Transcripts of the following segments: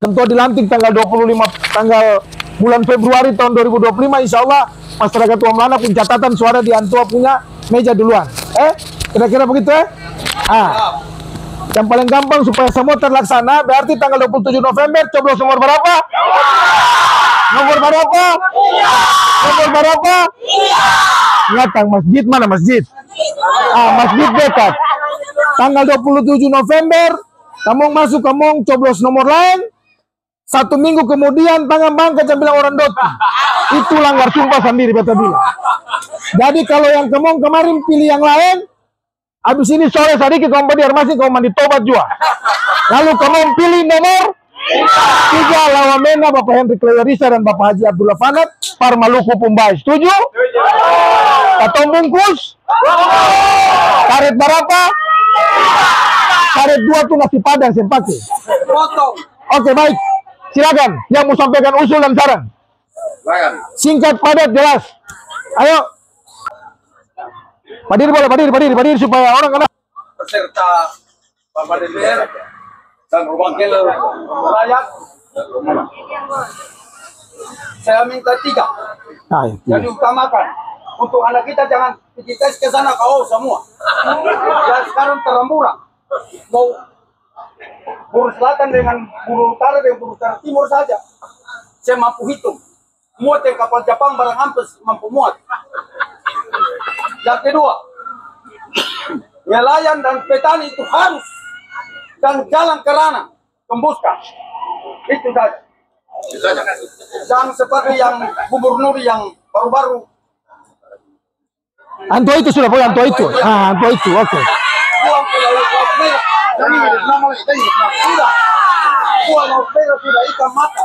Tentu dilantik tanggal 25 tanggal bulan Februari tahun 2025, insya Allah masyarakat Wamlana pun catatan suara di Antua punya meja duluan. Kira-kira begitu Yang paling gampang supaya semua terlaksana berarti tanggal 27 November coblos nomor berapa? Nomor berapa? Nomor berapa? Ngatang masjid mana masjid? Masjid dekat. Tanggal 27 November kamu masuk, kamu coblos nomor lain. 1 minggu kemudian tangan bangka bilang orang doti. Itu langgar sumpah sendiri beta bilang. Jadi kalau yang kamu kemarin pilih yang lain, habis ini sore sedikit kamu biar masih kamu mandi tobat juga. Lalu kamu pilih nomor 3 Lawamena Bapak Henry Klewerisa dan Bapak Haji Abdullah Fanat Parmaluku Pumbai. Setuju? Atau bungkus? Karet berapa? Karet 2 tuh nasi padang saya pakai. Oke, baik. Silakan yang mau sampaikan usul dan saran. Singkat, padat, jelas. Ayo. Berdiri supaya orang kenal. Beserta Bapak DPR dan wakil rakyat. Saya minta 3. Jadi utamakan untuk anak kita, jangan kita ke sana kau semua. Dan sekarang teremburang. Mau Buru Selatan dengan Buru Utara dengan Buru Utara Timur saja. Saya mampu hitung. Muat yang kapal Jepang barang hampir mampu muat. Yang kedua, nelayan dan petani itu harus dan jalan kerana tembuskan. Itu saja. Jangan seperti yang gubernur yang baru-baru. Anto itu sudah boleh, Anto itu. Anto itu, oke. Sudah ikan mata.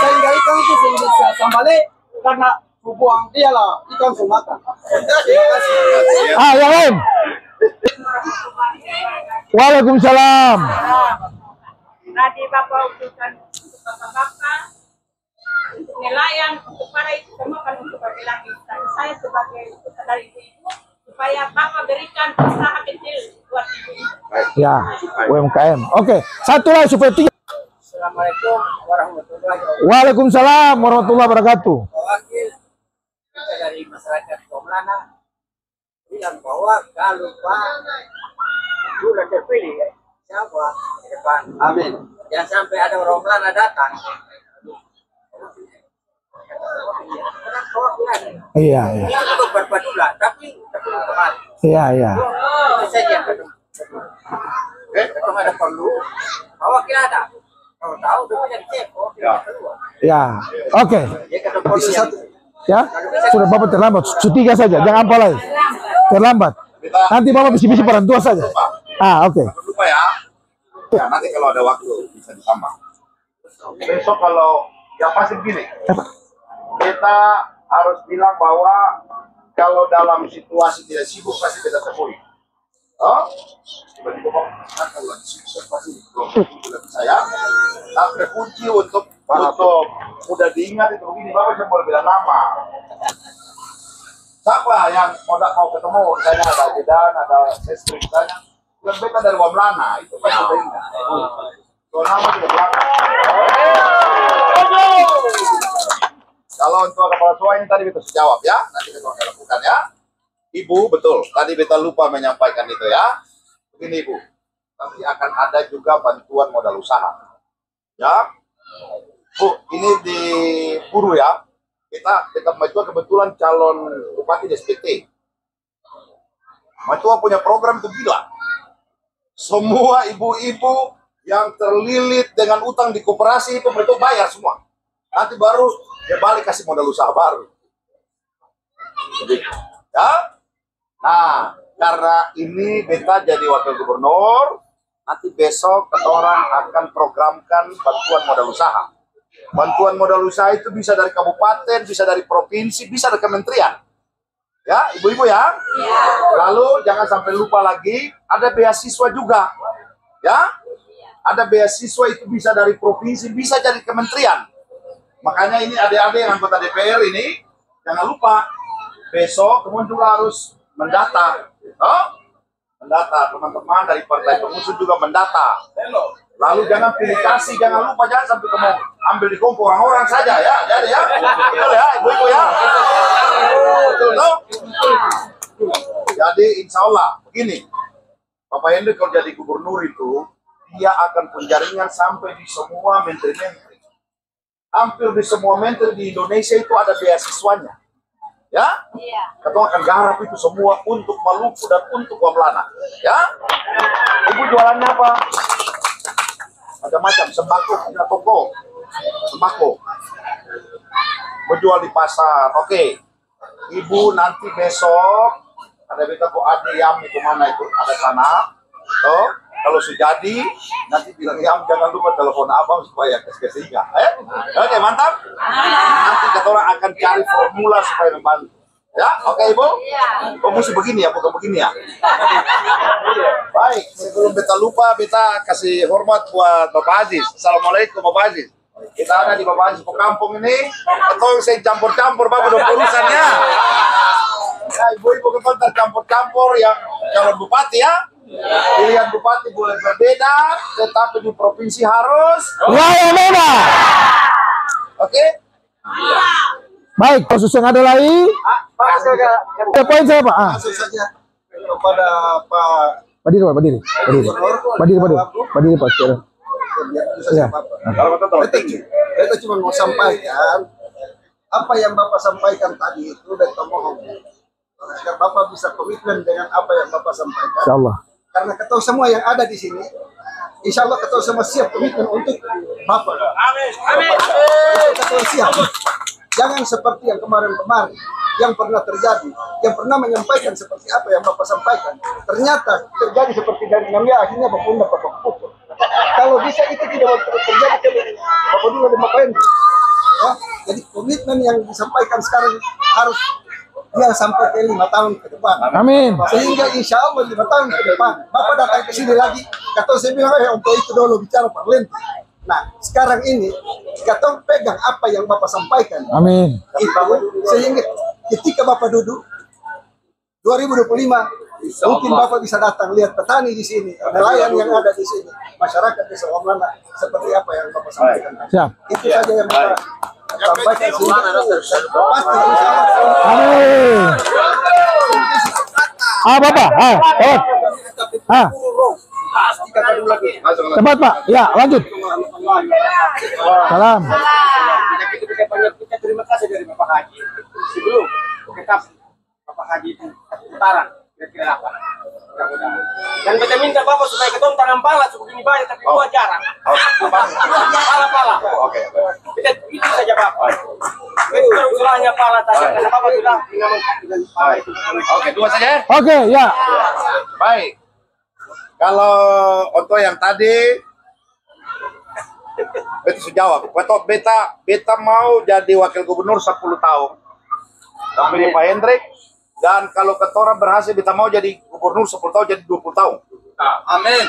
Sehingga ikan itu bisa sambale karena buang dia lah ikan sumakan. Terima kasih. Yang lain. Waalaikumsalam. Tadi Bapak usulkan untuk Bapak untuk nelayan, untuk para itu semua kan untuk laki-laki. Dan saya sebagai dari ibu supaya Bapak berikan usaha kecil buat ibu. Ya, UMKM. Oke, satu lagi supaya 3. Assalamualaikum warahmatullahi wabarakatuh. Waalaikumsalam warahmatullahi wabarakatuh. Wakil dari masyarakat Wamlana bilang bahwa kalau Pak sudah terpilih, siapa di depan? Amin. Jangan sampai ada orang Wamlana datang. Iya. Untuk berpadulah, tapi kemarin. Iya. Itu saja. Kalau ada perlu, bahwa kita ada. Kalau tahu, dia cek. Keluar. Ya, oke. Ya, sudah Bapak terlambat. Tiga saja, jangan apa lagi. Terlambat. Nanti Bapak bisi-bisi orang tua saja. Oke. Lupa ya. Nanti kalau ada waktu bisa ditambah. Besok kalau yang pasti begini, kita harus bilang bahwa kalau dalam situasi tidak sibuk pasti kita terpulih. Tiba-tiba kalau sibuk pasti saya. Tapi kunci untuk mudah diingat itu begini, Bapak saya boleh bilang nama. Siapa yang mau ketemu? Misalnya ada Jedan, ada Sestri misalnya. Yang beta dari Wamlana itu pasti diingat. So nama tidak belakang. Kalau untuk kepala sekolah ini tadi beta jawab ya, nanti kita akan lakukan ya. Ibu betul, tadi beta lupa menyampaikan itu ya. Begini Ibu, nanti akan ada juga bantuan modal usaha. Ya, Bu, ini di Buru ya. Kita Matua kebetulan calon bupati di SPT. Matua punya program itu gila. Semua ibu-ibu yang terlilit dengan utang di koperasi itu Matua bayar semua. Nanti baru dia balik kasih modal usaha baru. Jadi, ya. Nah, karena ini beta jadi wakil gubernur, nanti besok orang akan programkan bantuan modal usaha. Bantuan modal usaha itu bisa dari kabupaten, bisa dari provinsi, bisa dari kementerian. Ya, ibu-ibu ya. Lalu jangan sampai lupa lagi, ada beasiswa juga. Ya, ada beasiswa itu bisa dari provinsi, bisa dari kementerian. Makanya ini adik-adik yang anggota DPR ini, jangan lupa besok teman juga harus mendata. Mendata, teman-teman dari partai pengusung juga mendata. Lalu jangan pilih kasih, jangan lupa, jangan sampai kamu ambil di kompor orang-orang saja ya. Jadi ya, betul ya, ibu-ibu ya. Betul toh? Jadi insya Allah begini, Bapak Hendrik kalau jadi gubernur itu, dia akan penjaringan sampai di semua menteri-menteri. Hampir di semua menteri di Indonesia itu ada beasiswanya. Ya? Kita akan garap itu semua untuk Maluku dan untuk Wamlana. Ya? Ibu jualannya apa? Macam-macam, sembako, punya toko. Sembako. Menjual di pasar. Oke. Ibu nanti besok ada beta kok ada Yam itu mana itu? Ada sana. Tuh. Kalau sudah jadi, nanti bilang Yam jangan lupa telepon abang supaya ke-3. Oke, mantap. Nanti kita orang akan cari formula supaya membantu. Ya, oke Ibu? Oh, mesti begini ya, bukan begini ya. Baik, sebelum beta lupa, beta kasih hormat buat Bapak Aziz. Assalamualaikum Bapak Aziz. Kita ada di Bapak Aziz Kampung ini. Atau saya campur-campur Bapak udah urusannya. Ya, ibu-ibu kita campur-campur yang calon bupati ya. Pilihan bupati boleh berbeda, tetapi di provinsi harus beda. Oke? Baik, kasus yang ada lagi. Pak, Ada poin saya Pak. langsung saja kepada Pak Berdiri Pak, berdiri. Berdiri Pak. Sekarang. Iya. Beta cuma mau sampaikan apa yang Bapak sampaikan tadi itu, beta mohon agar Bapak bisa komitmen dengan apa yang Bapak sampaikan. Insya Allah. Karena ketau semua yang ada di sini, insya Allah ketau semua siap komitmen untuk Bapak. Amin. Ketau siap. Jangan seperti yang kemarin-kemarin yang pernah terjadi, yang pernah menyampaikan seperti apa yang Bapak sampaikan, ternyata terjadi seperti dari Namia, akhirnya Bapak undang Bapak pukul. Kalau bisa itu tidak terjadi ke Bapak dulu dan Bapak Hendrik. Ya, jadi komitmen yang disampaikan sekarang harus dia sampai ke 5 tahun ke depan. Amin. Sehingga insya Allah 5 tahun ke depan Bapak datang ke sini lagi, kata saya bilang untuk itu dulu bicara parlementer. Nah, sekarang ini kita pegang apa yang Bapak sampaikan. Amin. Itu sehingga ketika Bapak duduk 2025 mungkin Bapak bisa datang lihat petani di sini, nelayan yang ada di sini, masyarakat desa Wamlana seperti apa yang Bapak sampaikan. Siap. Itu saja yang Bapak sampaikan sehingga pasti insya Allah. Amin. Bapak. Pasti kata dulu lagi. Cepat Pak. Ya, lanjut. Salam. Kita terima kasih dari Bapak Haji. Sebelum kita Bapak Haji itu putaran kira-kira apa? Dan kita minta Bapak supaya ketemu tanam pala cukup ini banyak tapi buat jarang. Pala. Oke. Kita itu saja Bapak. Itu usulanya pala tadi karena Bapak bilang dengan pala itu. Oke, 2 saja. Oke, ya. Baik. Kalau untuk yang tadi beta sudah jawab. Beta mau jadi wakil gubernur 10 tahun. Sampai Pak Hendrik. Dan kalau ketora berhasil beta mau jadi gubernur 10 tahun jadi 20 tahun. Amin.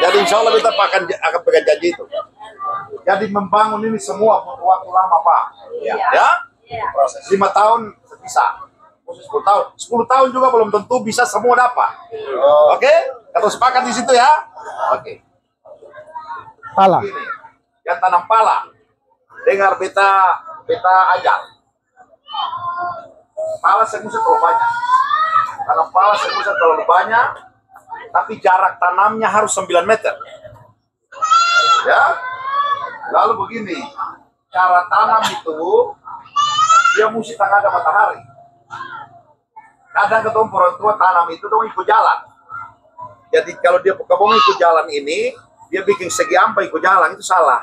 Jadi insya Allah beta akan pegang janji itu. Jadi membangun ini semua butuh waktu lama Pak. Ya? Proses 5 tahun bisa. 10 tahun. 10 tahun juga belum tentu bisa semua dapat. Oke? Kita sepakat di situ ya? Oke. Pala. Ini, yang tanam pala. Dengar beta ajar. Pala semuanya terlalu banyak. Tanam pala semuanya terlalu banyak, tapi jarak tanamnya harus 9 meter. Ya? Lalu begini, cara tanam itu dia mesti tengah ada matahari. Kadang ketemu orang tua tanam itu dong ikut jalan. Jadi kalau dia kebun ikut jalan ini, dia bikin segi ampai ikut jalan, itu salah.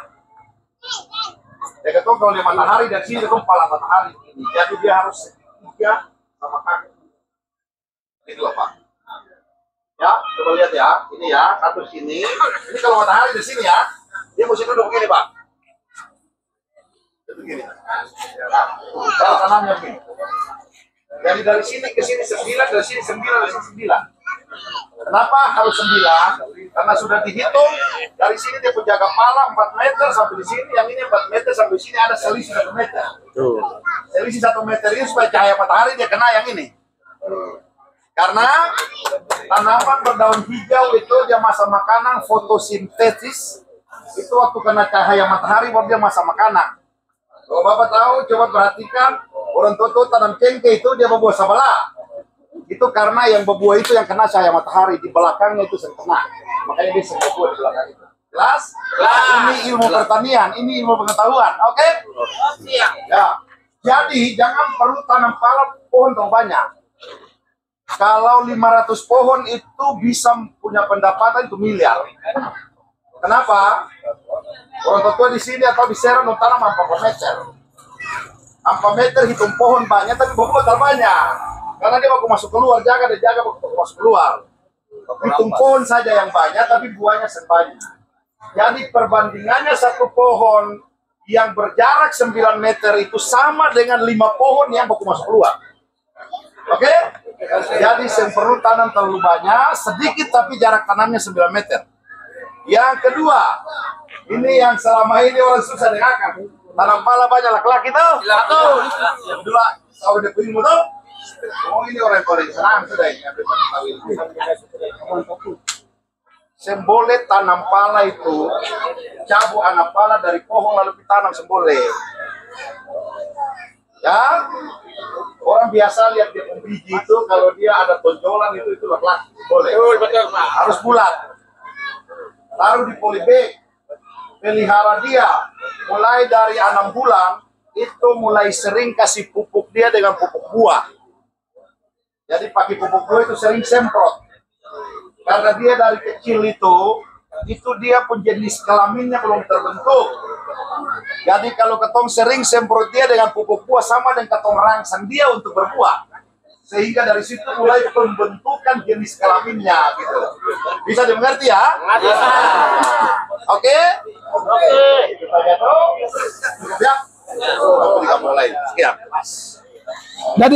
Ya ketemu kalau dia matahari dan sini ketemu pala matahari ini, jadi dia harus segitiga sama kaki. Ini loh Pak. Ya, coba lihat ya, ini ya, satu sini. Ini kalau matahari di sini ya, dia mesti duduk begini Pak. Begini. Cara tanamnya begini. Jadi dari sini ke sini 9, dari sini 9, dari sini 9. Kenapa harus 9? Karena sudah dihitung dari sini dia penjaga pala 4 meter sampai di sini, yang ini 4 meter sampai sini ada selisih 1 meter. Selisih 1 meter ini supaya cahaya matahari dia kena yang ini. Karena tanaman berdaun hijau itu dia masa makanan fotosintesis. Itu waktu kena cahaya matahari baru dia masa makanan. Kalau Bapak tahu, coba perhatikan orang tua tanam cengkeh itu dia berbuah sabala. Itu karena yang berbuah itu yang kena cahaya matahari, di belakangnya itu kena. Makanya dia berbuah di belakang itu. Jelas? Ini ilmu pertanian, ini ilmu pengetahuan. Oke? Ya. Jadi jangan perlu tanam pala pohon terlalu banyak. Kalau 500 pohon itu bisa punya pendapatan itu miliar. Kenapa? Orang tua di sini atau di Serang tanam 4 meter. 4 meter hitung pohon banyak tapi buah terlalu banyak. Karena dia mau masuk keluar, jaga mau masuk keluar. Hitung pohon saja yang banyak tapi buahnya sebanyak. Jadi perbandingannya satu pohon yang berjarak 9 meter itu sama dengan 5 pohon yang mau masuk keluar. Oke? Jadi yang perlu tanam terlalu banyak, sedikit tapi jarak tanamnya 9 meter. Yang kedua, ini yang selama ini orang susah dengarkan. Tanam pala banyak laki-laki tuh. Kedua, tahu dia punya tuh. Oh ini orang yang paling senang sudah ini. Semboleh tanam pala itu, cabut anak pala dari pohon lalu ditanam semboleh. Ya, orang biasa lihat dia biji itu kalau dia ada tonjolan itu laki-laki boleh. Harus bulat. Taruh di polybag, pelihara dia mulai dari 6 bulan itu mulai sering kasih pupuk dia dengan pupuk buah. Jadi pakai pupuk buah itu sering semprot. Karena dia dari kecil itu dia pun jenis kelaminnya belum terbentuk. Jadi kalau ketong sering semprot dia dengan pupuk buah sama dengan ketong rangsang dia untuk berbuah. Sehingga dari situ mulai pembentukan jenis kelaminnya gitu. Bisa dimengerti ya? Oke? Kita lihat dulu. Siap? Kita mulai. Sekian. Jadi